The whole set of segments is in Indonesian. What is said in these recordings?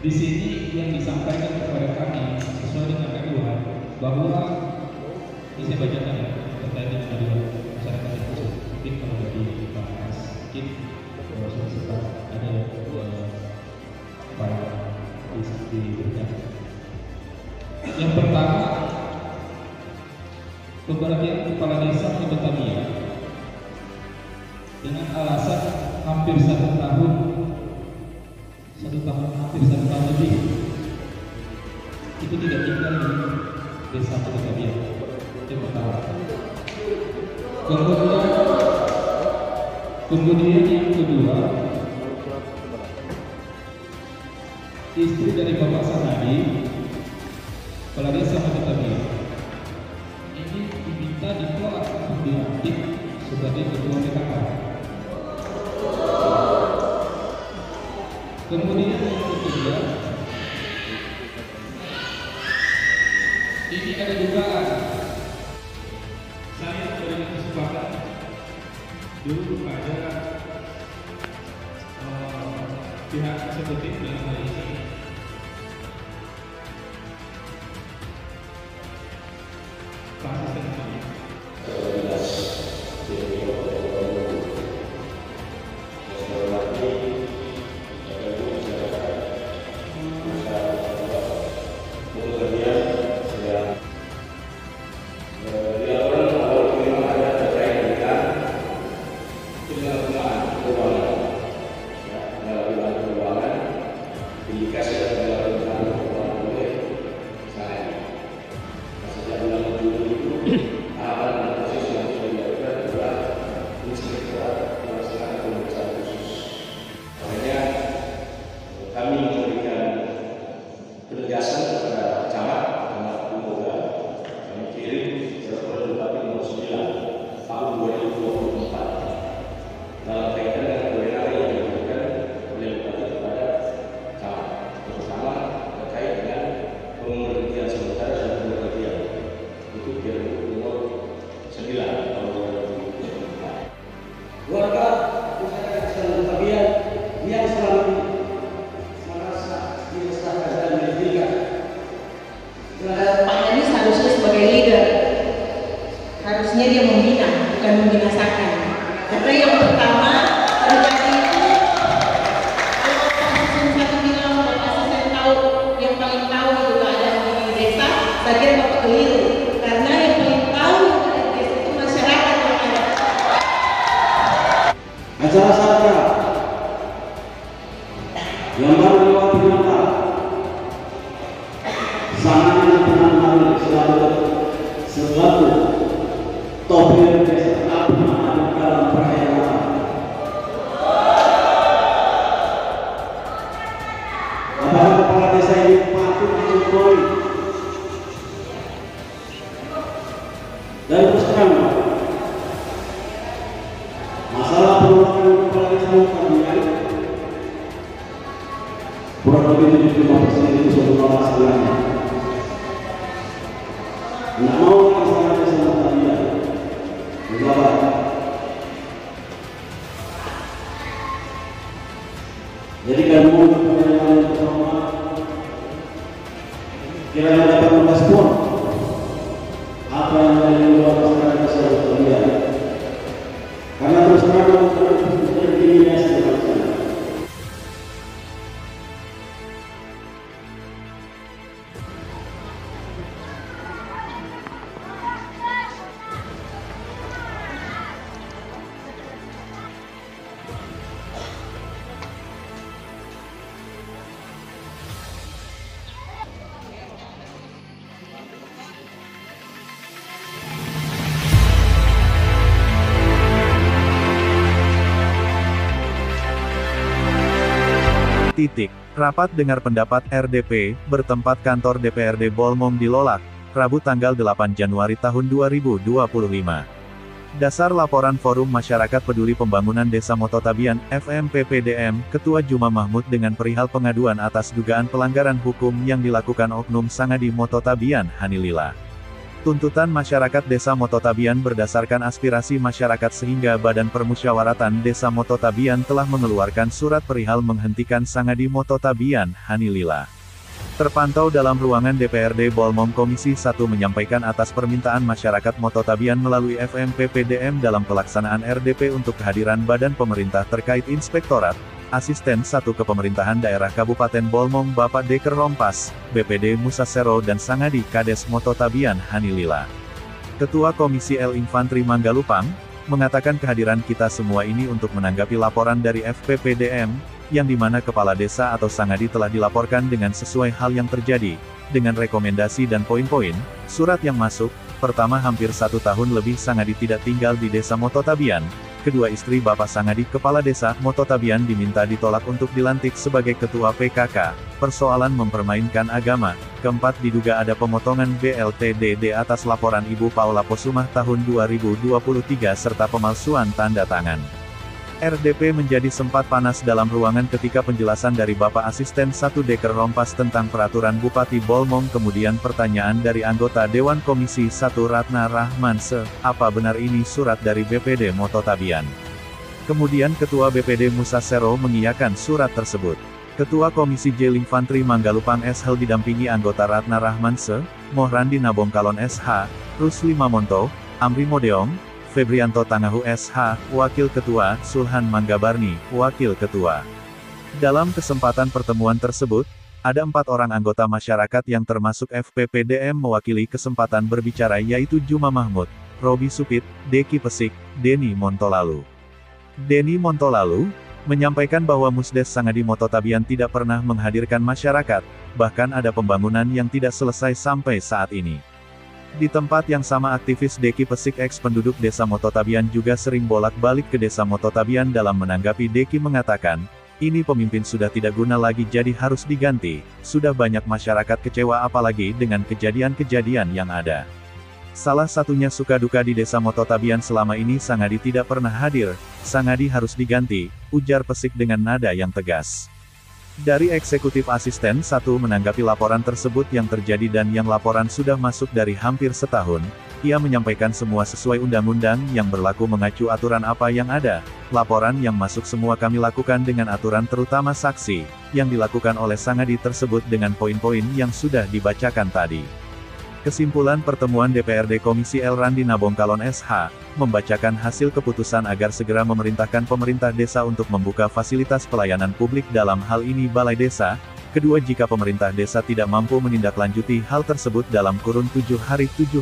Di sini yang disampaikan kepada kami sesuai dengan aduan bahwa ini saya bacakan ya terkait dengan aduan masyarakat yang khusus. Mungkin kalau dari dibahas mungkin sudah sempat ada file diberikan. Yang pertama, pemberhentian kepala desa di Betania dengan alasan hampir satu tahun lebih itu tidak tinggal di desa Betania. Yang pertama. Kemudian yang kedua, istri dari Bapak Sanadi, kepala desa Betania, ini diminta ditolak untuk dilantik sebagai ketua PKK. Kemudian yang ketiga, ini ada dugaan saya memberikan kesempatan dulu pada pihak eksekutif dalam hal ini Pak Asisten kami. Harusnya dia membina, bukan membinasakan. Karena yang pertama terjadi itu kalau asisten satu bilang Bapak asisten tahu, yang paling tahu itu keadaan di desa, saya kira Bapak keliru. Karena yang paling tahu di desa itu masyarakat yang ada. Acara sarga yang baru lewat diminta sangat menang selalu topi desa apa dalam perayaan. Apakah kepala desa ini patut dicontohi? Dan terus terang, masalah penolakan kepala desa Betania kurang lebih 75% itu sudah menolak segalanya. Tidak mau masalah desa Betania. Jadi kami mohon kepada yang pertama kiranya dapat merespon apa yang dari luar masyarakat desa Betania, karena terus terang terdiskriminasi dalam sana. Rapat dengar pendapat RDP, bertempat kantor DPRD Bolmong dilolak, Rabu tanggal 8 Januari tahun 2025. Dasar laporan Forum Masyarakat Peduli Pembangunan Desa Mototabian, FMPPDM, Ketua Juma Mahmud dengan perihal pengaduan atas dugaan pelanggaran hukum yang dilakukan Oknum Sangadi Mototabian, Hanilila. Tuntutan masyarakat Desa Mototabian berdasarkan aspirasi masyarakat sehingga Badan Permusyawaratan Desa Mototabian telah mengeluarkan surat perihal menghentikan Sangadi Mototabian, Hani Lila. Terpantau dalam ruangan DPRD Bolmong Komisi 1 menyampaikan atas permintaan masyarakat Mototabian melalui FMPPDM dalam pelaksanaan RDP untuk kehadiran badan pemerintah terkait Inspektorat, Asisten 1 Kepemerintahan Daerah Kabupaten Bolmong Bapak Deker Rompas, BPD Musa Sero dan Sangadi Kades Mototabian Hani Lila. Ketua Komisi L Infantri Manggalupang, mengatakan kehadiran kita semua ini untuk menanggapi laporan dari FPPDM, yang dimana kepala desa atau Sangadi telah dilaporkan dengan sesuai hal yang terjadi, dengan rekomendasi dan poin-poin, surat yang masuk, pertama hampir 1 tahun lebih Sangadi tidak tinggal di desa Mototabian, kedua istri Bapak Sangadi kepala desa Mototabian diminta ditolak untuk dilantik sebagai ketua PKK, persoalan mempermainkan agama, keempat diduga ada pemotongan BLTDD atas laporan Ibu Paula Posumah tahun 2023 serta pemalsuan tanda tangan. RDP menjadi sempat panas dalam ruangan ketika penjelasan dari Bapak Asisten 1 Deker Rompas tentang peraturan Bupati Bolmong kemudian pertanyaan dari anggota Dewan Komisi 1 Ratna Rahmanse, apa benar ini surat dari BPD Mototabian? Kemudian Ketua BPD Musa Sero mengiyakan surat tersebut. Ketua Komisi J Infantri Manggalupang SH didampingi anggota Ratna Rahmanse, Mohrandi Nabongkalon SH, Rusli Mamonto, Amri Modeong, Febrianto Tangahu SH, Wakil Ketua, Sulhan Manggabarni, Wakil Ketua. Dalam kesempatan pertemuan tersebut, ada 4 orang anggota masyarakat yang termasuk FPPDM mewakili kesempatan berbicara yaitu Juma Mahmud, Robi Supit, Deki Pesik, Deni Montolalu. Deni Montolalu menyampaikan bahwa Musdes Sangadi Mototabian tidak pernah menghadirkan masyarakat, bahkan ada pembangunan yang tidak selesai sampai saat ini. Di tempat yang sama aktivis Deki Pesik ex-penduduk desa Mototabian juga sering bolak-balik ke desa Mototabian dalam menanggapi Deki mengatakan, ini pemimpin sudah tidak guna lagi jadi harus diganti, sudah banyak masyarakat kecewa apalagi dengan kejadian-kejadian yang ada. Salah satunya suka duka di desa Mototabian selama ini Sangadi tidak pernah hadir, Sangadi harus diganti, ujar Pesik dengan nada yang tegas. Dari Eksekutif Asisten 1 menanggapi laporan tersebut yang terjadi dan yang laporan sudah masuk dari hampir setahun, ia menyampaikan semua sesuai undang-undang yang berlaku mengacu aturan apa yang ada, laporan yang masuk semua kami lakukan dengan aturan terutama saksi, yang dilakukan oleh Sangadi tersebut dengan poin-poin yang sudah dibacakan tadi. Kesimpulan pertemuan DPRD Komisi L Randi Nabongkalon SH, membacakan hasil keputusan agar segera memerintahkan pemerintah desa untuk membuka fasilitas pelayanan publik dalam hal ini balai desa. Kedua, jika pemerintah desa tidak mampu menindaklanjuti hal tersebut dalam kurun 7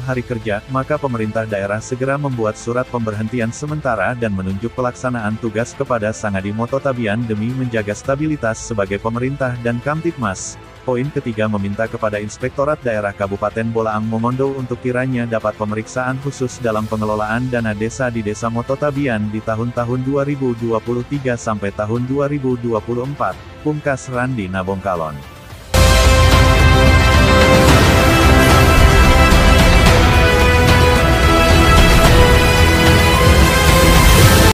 hari kerja, maka pemerintah daerah segera membuat surat pemberhentian sementara dan menunjuk pelaksanaan tugas kepada Sangadi Mototabian demi menjaga stabilitas sebagai pemerintah dan Kamtibmas. Poin ketiga meminta kepada Inspektorat Daerah Kabupaten Bolaang Mongondo untuk kiranya dapat pemeriksaan khusus dalam pengelolaan dana desa di desa Mototabian di tahun-tahun 2023 sampai tahun 2024, pungkas Randi Nabongkalon.